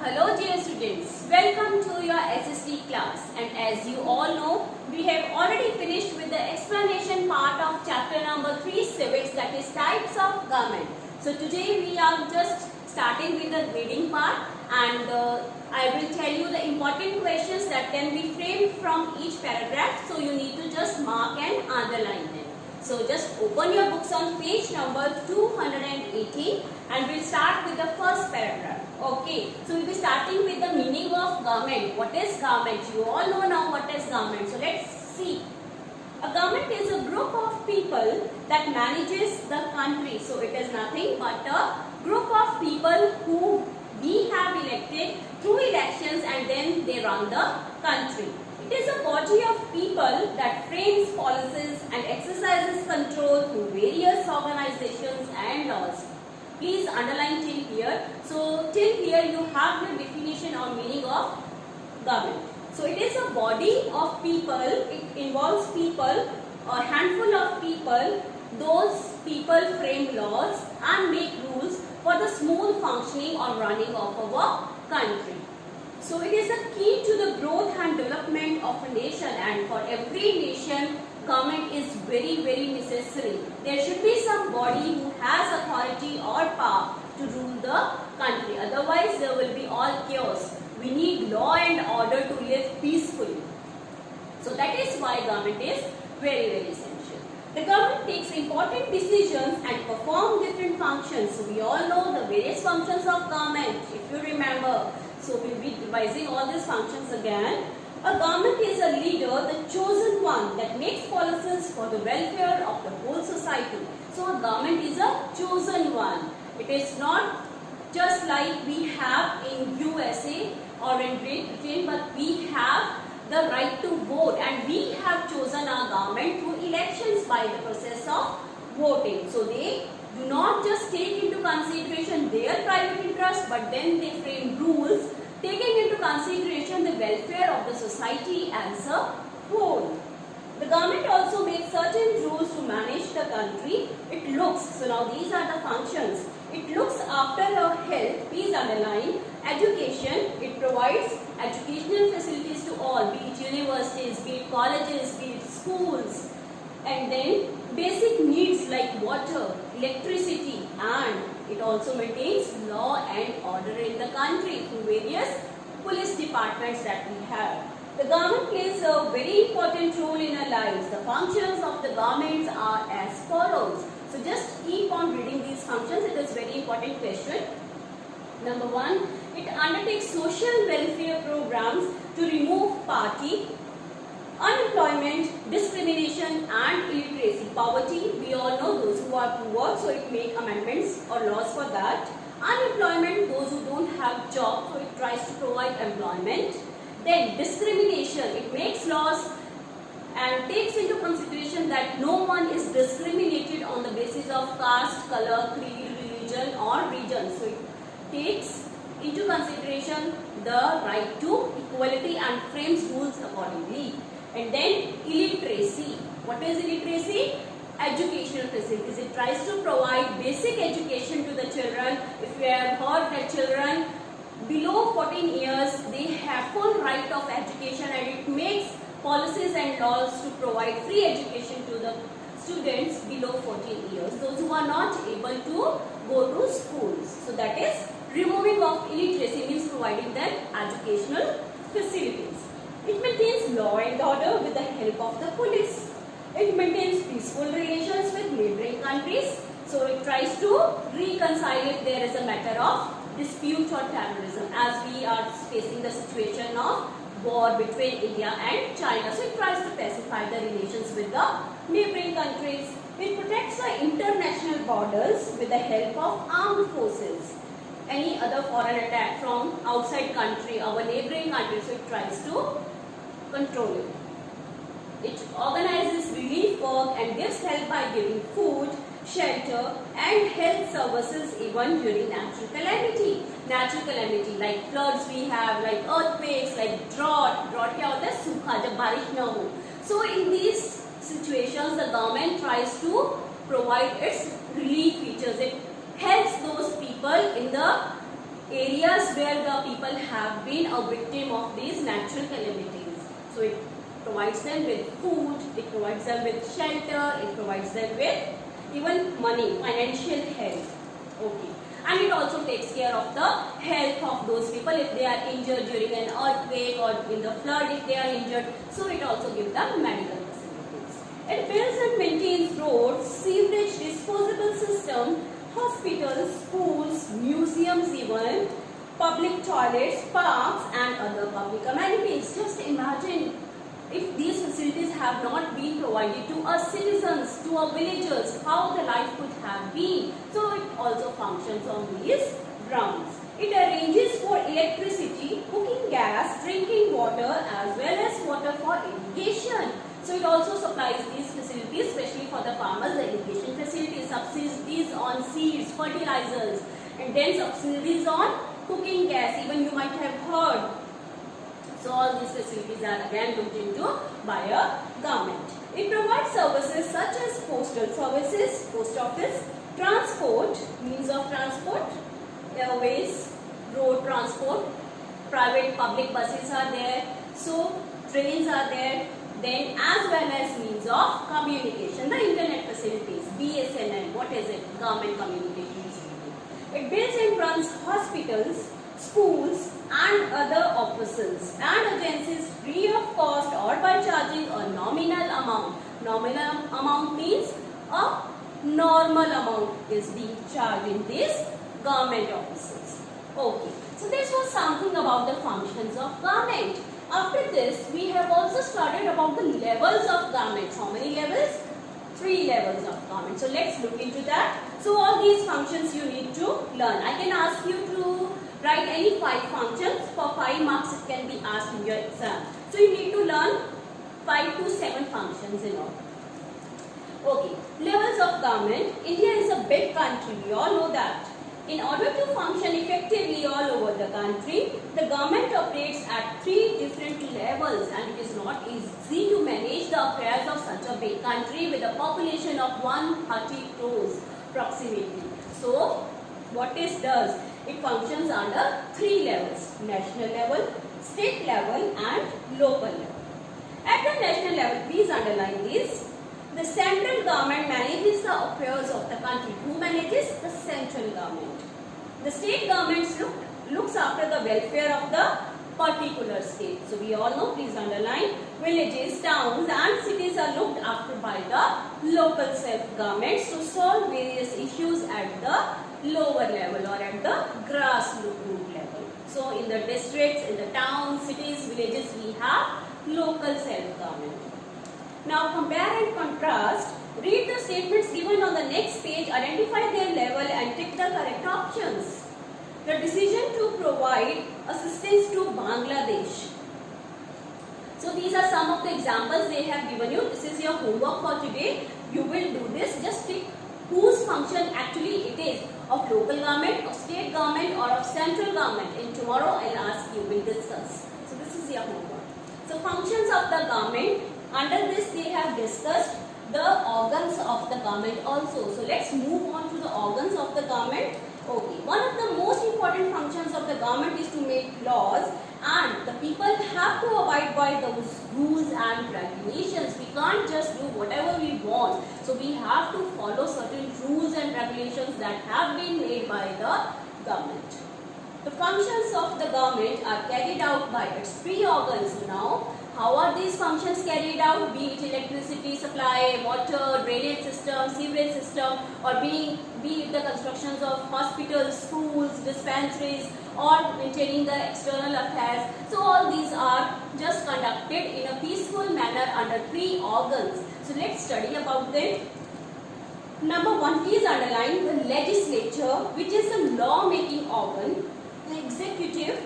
Hello dear students, welcome to your SST class, and as you all know, we have already finished with the explanation part of chapter number 3 civics, that is types of government. So today we are just starting with the reading part, and I will tell you the important questions that can be framed from each paragraph, so you need to just mark and underline them. So just open your books on page number 218 and we'll start with the first paragraph. Okay, so we'll be starting with the meaning of government. What is government? You all know now what is government. So let's see. A government is a group of people that manages the country. So it is nothing but a group of people who we have elected through elections and then they run the country. It is a body of people that frames policies and exercises control through various organizations and laws. Please underline till here. So till here you have the definition or meaning of government. So it is a body of people, it involves people, a handful of people. Those people frame laws and make rules for the smooth functioning or running of our country. So it is a key to the growth and development of a nation, and for every nation, government is very necessary. There should be somebody who has authority or power to rule the country. Otherwise, there will be all chaos. We need law and order to live peacefully. So that is why government is very essential. The government takes important decisions and perform different functions. So we all know the various functions of government, if you remember. So we will be revising all these functions again. A government is a leader, the chosen one that makes policies for the welfare of the whole society. So a government is a chosen one. It is not just like we have in USA or in Great Britain, but we have the right to vote, and we have chosen our government through elections by the process of voting. So they do not just take into consideration their private interest, but then they frame rules taking into consideration the welfare of the society as a whole. The government also makes certain rules to manage the country. It looks, so now these are the functions. It looks after our health, please underline, education. It provides educational facilities to all, be it universities, be it colleges, be it schools. And then basic needs like water, electricity, and it also maintains law and order in the country through various police departments that we have. The government plays a very important role in our lives. The functions of the governments are as follows. So just keep on reading these functions. It is very important question. Number 1, it undertakes social welfare programs to remove poverty, unemployment, discrimination and illiteracy. Poverty, we all know those who are poor, so it makes amendments or laws for that. Unemployment, those who don't have job, so it tries to provide employment. Then discrimination, it makes laws and takes into consideration that no one is discriminated on the basis of caste, color, creed, religion or region. So it takes into consideration the right to equality and frames rules accordingly. And then illiteracy. What is illiteracy? Educational facilities. It tries to provide basic education to the children. If you have heard that children below 14 years, they have full right of education, and it makes policies and laws to provide free education to the students below 14 years, those who are not able to go to schools. So that is removing of illiteracy, means providing them educational facilities. It maintains law and order with the help of the police. It maintains peaceful relations with neighboring countries. So it tries to reconcile if there is a matter of dispute or terrorism, as we are facing the situation of war between India and China. So it tries to pacify the relations with the neighboring countries. It protects the international borders with the help of armed forces. Any other foreign attack from outside country, our neighboring country, so it tries to control it. It organizes relief work and gives help by giving food, shelter and health services even during natural calamity. Natural calamity like floods we have, like earthquakes, like drought. Drought क्या होता है? सूखा, जब बारिश न हो. So in these situations, the government tries to provide its relief features. It helps those people in the areas where the people have been a victim of these natural calamities. So it provides them with food, it provides them with shelter, it provides them with even money, financial help. Okay. And it also takes care of the health of those people if they are injured during an earthquake or in the flood if they are injured. So it also gives them medical facilities. It builds and maintains roads, sewerage disposable system, hospitals, schools, museums even, public toilets, parks and other public amenities. Just imagine if these facilities have not been provided to us citizens, to our villagers, how the life could have been. So it also functions on these grounds. It arranges for electricity, cooking gas, drinking water as well as water for irrigation. So it also supplies these facilities, especially for the farmers, the irrigation facilities, subsidies on seeds, fertilizers, and then subsidies on cooking gas. Even you might have heard. So all these facilities are again looked into by a government. It provides services such as postal services, post office, transport, means of transport, airways, road transport, private public buses are there, so trains are there, then as well as means of communication, the internet facilities, BSNL, what is it? Government communications. It builds and runs hospitals, schools and other offices and agencies free of cost or by charging a nominal amount. Nominal amount means a normal amount is being charged in these government offices. Okay, so this was something about the functions of government. After this, we have also studied about the levels of government. How many levels? 3 levels of government. So let's look into that. So all these functions you need to learn. I can ask you to write any 5 functions. For 5 marks it can be asked in your exam. So you need to learn 5 to 7 functions in all. Okay, levels of government. India is a big country, we all know that. In order to function effectively all over the country, the government operates at 3 different levels and it is not easy to manage the affairs of such a big country with a population of 130 crores approximately. So, what it does? It functions under 3 levels: national level, state level and local level. At the national level, please underline this. The central government manages the affairs of the country. Who manages? The central government. The state government looks after the welfare of the particular state. So we all know, please underline, villages, towns and cities are looked after by the local self-governments to solve various issues at the lower level or at the grassroots level. So in the districts, in the towns, cities, villages, we have local self-government. Now compare and contrast. Read the statements given on the next page, identify their level and tick the correct options. The decision to provide assistance to Bangladesh. So these are some of the examples they have given you. This is your homework for today. You will do this. Just tick whose function actually it is, of local government, of state government or of central government. And tomorrow I'll ask you, we'll discuss. So this is your homework. So functions of the government. Under this they have discussed the organs of the government also. So let's move on to the organs of the government. Okay, one of the most important functions of the government is to make laws and the people have to abide by those rules and regulations. We can't just do whatever we want. So we have to follow certain rules and regulations that have been made by the government. The functions of the government are carried out by its 3 organs. Now, how are these functions carried out? Be it electricity supply, water, drainage system, sewerage system, or be it the constructions of hospitals, schools, dispensaries, or maintaining the external affairs. So all these are just conducted in a peaceful manner under 3 organs. So let's study about them. Number 1, please underline the legislature, which is the law-making organ, the executive,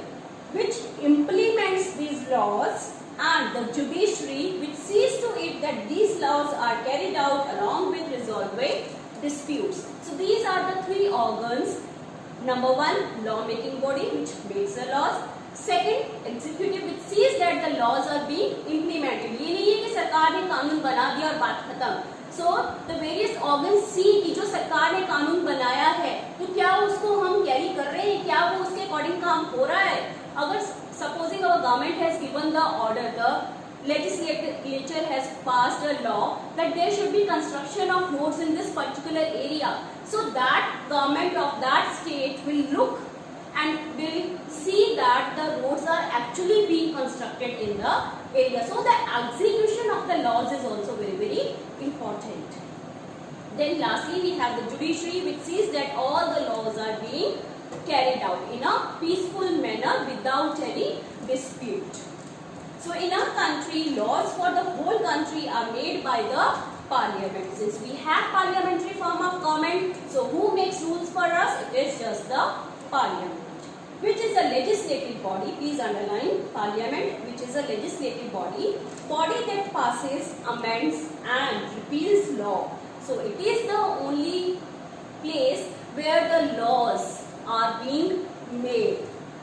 which implements these laws, and the judiciary, which sees to it that these laws are carried out along with resolving disputes. So these are the 3 organs. Number 1, law-making body, which makes the laws. Second, executive, which sees that the laws are being implemented. ये नहीं है कि सरकार ने कानून बना दिया और बात खत्म. सो द वेरियस ऑर्गन सी कि जो सरकार ने कानून बनाया है तो क्या उसको हम कैरी कर रहे हैं, क्या वो उसके अकॉर्डिंग काम हो रहा है. अगर supposing our government has given the order, the legislature has passed a law that there should be construction of roads in this particular area, so that government of that state will look and will see that the roads are actually being constructed in the area. So the execution of the laws is also very, very important. Then lastly we have the judiciary, which sees that all the laws are being carried out in a peaceful manner without any dispute. So in our country, laws for the whole country are made by the parliament. Since we have parliamentary form of government, so who makes rules for us? It is just the parliament, which is a legislative body. Please underline parliament, which is a legislative body that passes, amends and repeals law. So it is the only place where the laws are being made.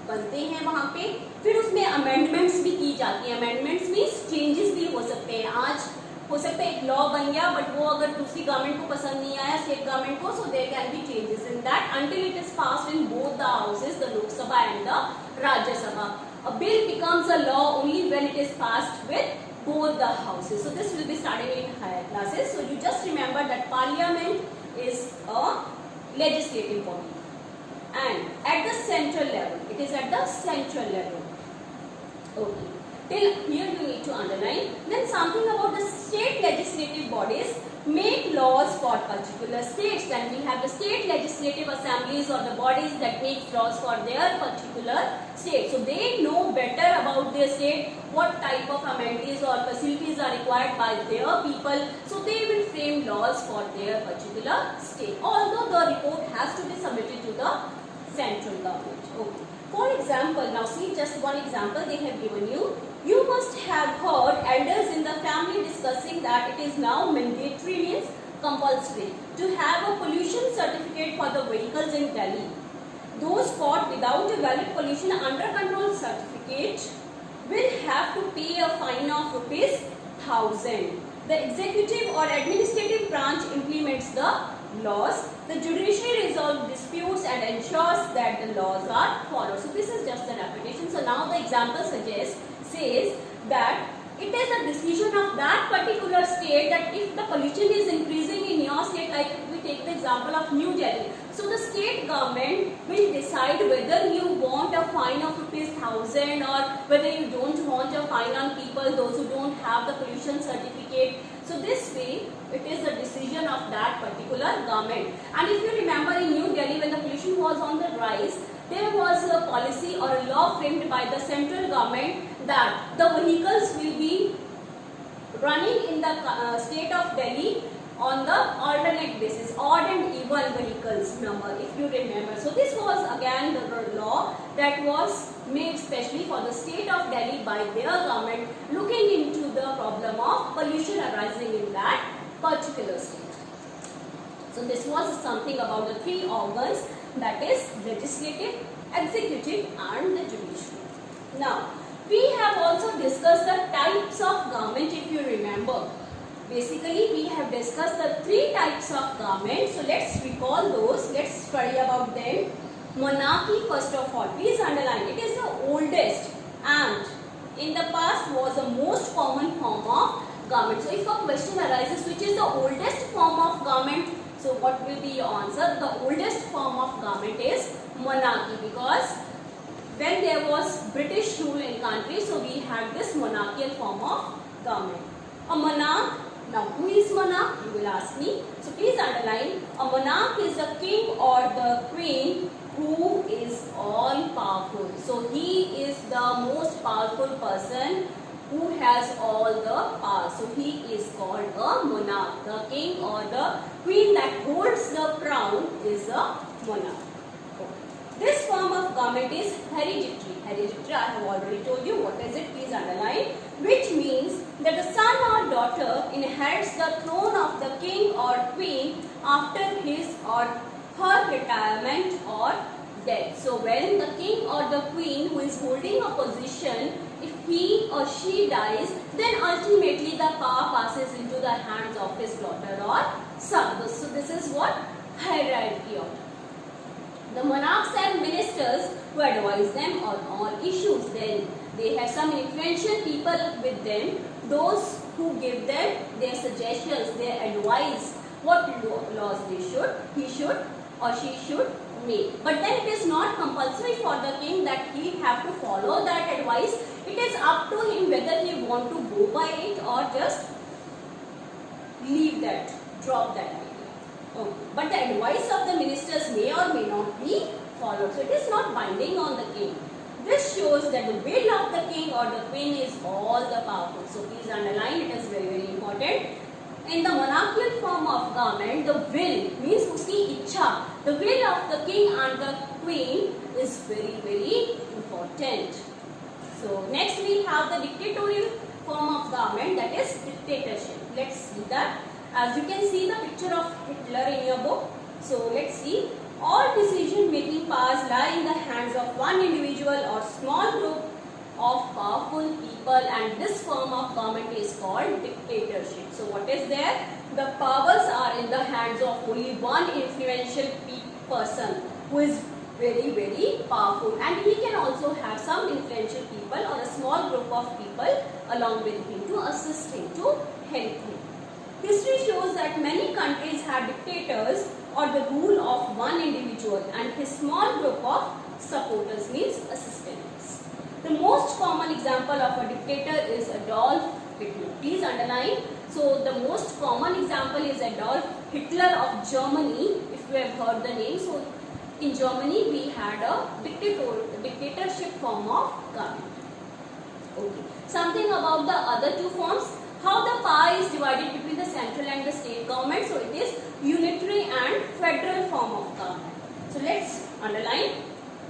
बनते हैं वहाँ पे, फिर उसमें amendments भी की जाती हैं. अमेंडमेंट्स मीन्स चेंजेस भी हो सकते हैं. आज हो सकता है एक लॉ बन गया, बट वो अगर दूसरी गवर्नमेंट को पसंद नहीं आया, स्टेट गवर्नमेंट को, so there can be changes in that until it is passed in both the houses, the Lok Sabha and the Rajya Sabha. A bill becomes a law only when it is passed with both the houses. So this will be starting in higher classes. So you just remember that parliament is a legislative body, and at the central level, it is at the central level. Okay, till here you need to underline. Then something about the state legislative bodies make laws for particular states. Then we have the state legislative assemblies or the bodies that make laws for their particular state. So they know better about their state, what type of amenities or facilities are required by their people. So they will frame laws for their particular state. Although the report has to be submitted to the central government. Okay. For example, now see just one example they have given you. You must have heard elders in the family discussing that it is now mandatory, means compulsory, to have a pollution certificate for the vehicles in Delhi. Those caught without a valid pollution under control certificate will have to pay a fine of ₹1,000. The executive or administrative branch implements the laws. The judiciary resolves disputes and ensures that the laws are followed. So this is just a repetition. So now the example says that it is a decision of that particular state that if the pollution is increasing in your state, like we take the example of New Delhi, so the state government will decide whether you want a fine of ₹1,000 or whether you don't want a fine on people, those who don't have the pollution certificate. So this way it is a decision of that particular government. And if you remember in New Delhi, when the pollution was on the rise, there was a policy or a law framed by the central government that the vehicles will be running in the state of Delhi on the alternate basis, odd and even vehicles number, if you remember. So this was again the law that was made specially for the state of Delhi by their government, looking into the problem of pollution arising in that particular state. So this was something about the three organs, that is legislative, executive and the judiciary. Now we have also discussed the types of government, if you remember. Basically we have discussed the three types of government. So let's recall those, let's study about them. Monarchy, first of all, please underline, it is the oldest and in the past was the most common form of government. So if a question arises which is the oldest form of government, so what will be your answer? The oldest form of government is monarchy, because when there was British rule in country, so we had this monarchical form of government. A monarch, now who is monarch? You will ask me. So please underline, a monarch is the king or the queen who is all powerful. So he is the most powerful person who has all the power. So he is called a monarch. The king or the queen that holds the crown is a monarch. This form of government is hereditary. Hereditary, I have already told you what is it, please underline. Which means that the son or daughter inherits the throne of the king or queen after his or her retirement or death. So when the king or the queen who is holding a position, if he or she dies, then ultimately the power passes into the hands of his daughter or son. So this is what hierarchy of. The monarchs have ministers who advise them on all issues. Then they have some influential people with them, those who give them their suggestions, their advice, what laws he should or she should make. But then it is not compulsory for the king that he have to follow that advice. It is up to him whether he want to go by it or just leave that, drop that idea. Okay. But the advice of the ministers may or may not be followed. So it is not binding on the king. This shows that the will of the king or the queen is all the powerful. So please underline, it is very, very important. In the monarchical form of government, the will means uski ichha. The will of the king and the queen is very, very important. So next we have the dictatorial form of government, that is dictatorship. Let's see that. As you can see the picture of Hitler in your book. So let's see. All decision making powers lie in the hands of one individual or small group of powerful people, and this form of government is called dictatorship. So what is there? The powers are in the hands of only one influential person who is very, very powerful, and he can also have some influential people or a small group of people along with him to assist him, to help him. History shows that many countries had dictators or the rule of one individual and his small group of supporters, means assistants. The most common example of a dictator is Adolf Hitler. Please underline. So the most common example is Adolf Hitler of Germany, if you have heard the name. So in Germany we had a dictatorship form of government. Okay. Something about the other two forms. How the power is divided between the central and the state government. So it is unitary and federal form of government. So let's underline.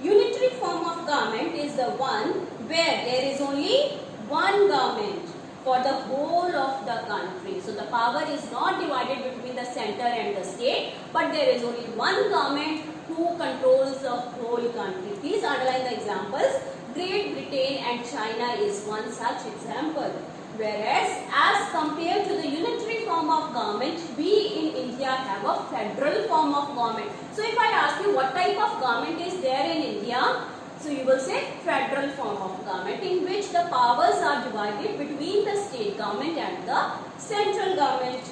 Unitary form of government is the one where there is only one government for the whole of the country. So the power is not divided between the center and the state, but there is only one government who controls the whole country. Please underline the examples. Great Britain and China is one such example. Whereas as compared to the unitary form of government, we in India have a federal form of government. So if I ask you what type of government is there in India, so you will say federal form of government, in which the powers are divided between the state government and the central government.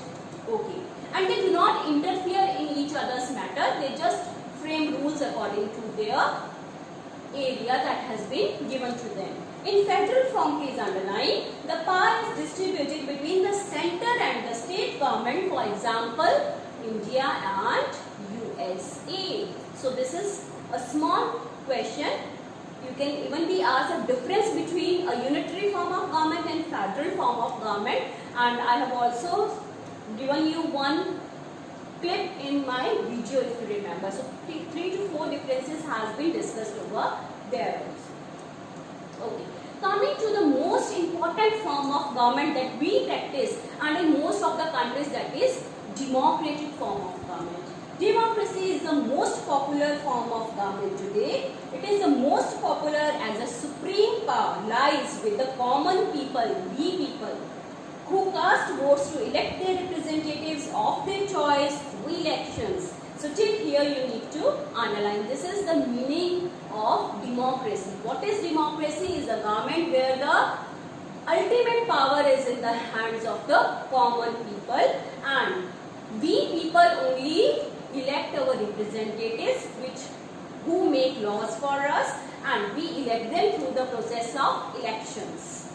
Okay. And they do not interfere in each other's matter, they just frame rules according to their area that has been given to them. In federal form, please underline, the power is distributed between the center and the state government, for example, India and USA. So this is a small question. You can even be asked a difference between a unitary form of government and federal form of government, and I have also given you one clip in my video if you remember. So 3 to 4 differences has been discussed over there also. Okay. Coming to the most important form of government that we practice and in most of the countries, that is democratic form of government. Democracy is the most popular form of government today. It is the most popular as a supreme power lies with the common people, we people, who cast votes to elect their representatives of their choice through elections. So till here you need to underline. This is the meaning of democracy. What is democracy? Is a government where the ultimate power is in the hands of the common people, and we people only elect our representatives who make laws for us, and we elect them through the process of elections.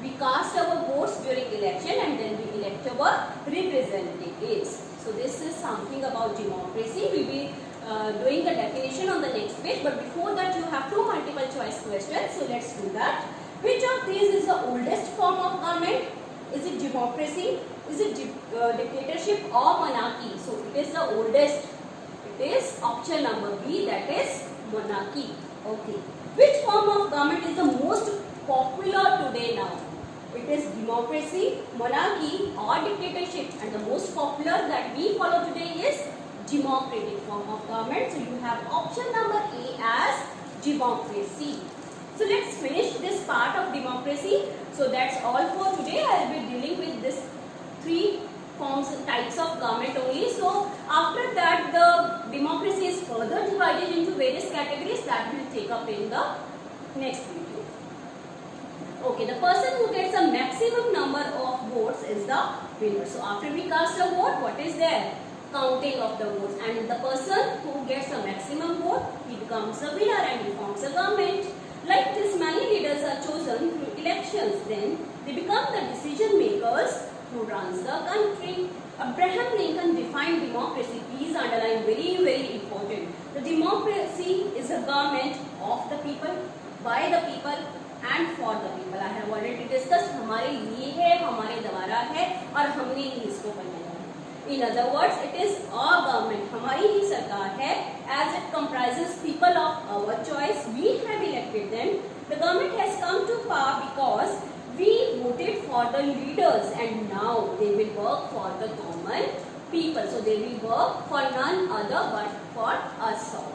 We cast our votes during election and then we elect our representatives. So this is something about democracy. We will be doing the definition on the next page, but before that you have 2 multiple choice questions. So let's do that. Which of these is the oldest form of government? Is it democracy? Is it dictatorship or monarchy? So it is the oldest. It is option number B, that is monarchy. Okay. Which form of government is the most popular today now? It is democracy, monarchy or dictatorship, and the most popular that we follow today is democratic form of government. So you have option number A as democracy. So let's democracy. So that's all for today. I will be dealing with this 3 forms and types of government only. So after that the democracy is further divided into various categories that we will take up in the next video. Okay, the person who gets a maximum number of votes is the winner. So after we cast a vote, what is there? Counting of the votes, and the person who gets a maximum vote, he becomes a winner and he forms a government. Like this, many leaders are chosen through elections. Then they become the decision makers who runs the country. Abraham Lincoln defined democracy. Please underline, very important. The democracy is a government of the people, by the people and for the people. I have already discussed. हमारे लिए है, हमारे द्वारा है और हमने ही इसको बनाया है. In other words, it is our government. हमारी ही सरकार है. As it comprises people of our choice, we have elected them. The government has come to power because we voted for the leaders, and now they will work for the common people. So they will work for none other but for us all.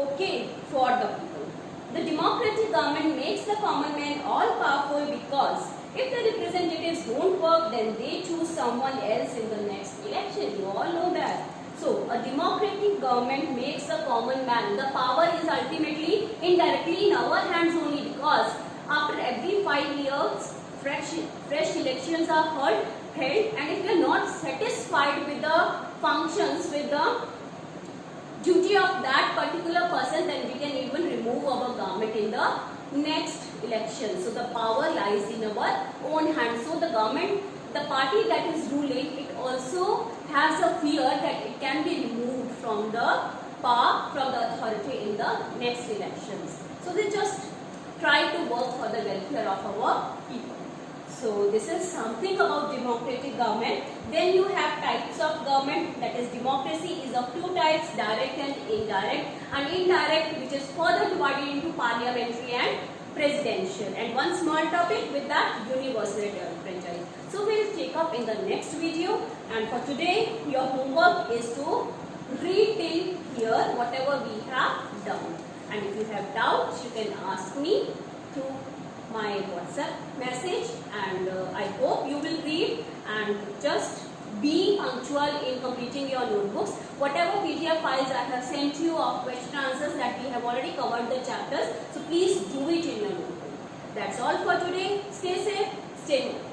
Okay, for the people. The democratic government makes the common man all powerful because if the representatives don't work, then they choose someone else in the next election. You all know that. So a democratic government makes the common man. The power is ultimately indirectly in our hands only, because after every 5 years, fresh elections are held, and if you are not satisfied with the functions, with the duty of that particular person, then we can even remove our government in the next election. So the power lies in our own hands. So the government, the party that is ruling, it also has a fear that it can be removed from the power, from the authority in the next elections. So they just try to work for the welfare of our people. So this is something about democratic government. Then you have types of government, that is democracy is of 2 types, direct and indirect. And indirect, which is further divided into parliamentary and presidential. And one small topic with that, universal franchise. So we will take up in the next video. And for today, your homework is to read till here whatever we have done. And if you have doubts, you can ask me through my WhatsApp message, and I hope you will read and just be punctual in completing your notebooks. Whatever PDF files I have sent you of question answers that we have already covered the chapters, so please do it in your notebook. That's all for today. Stay safe, stay home.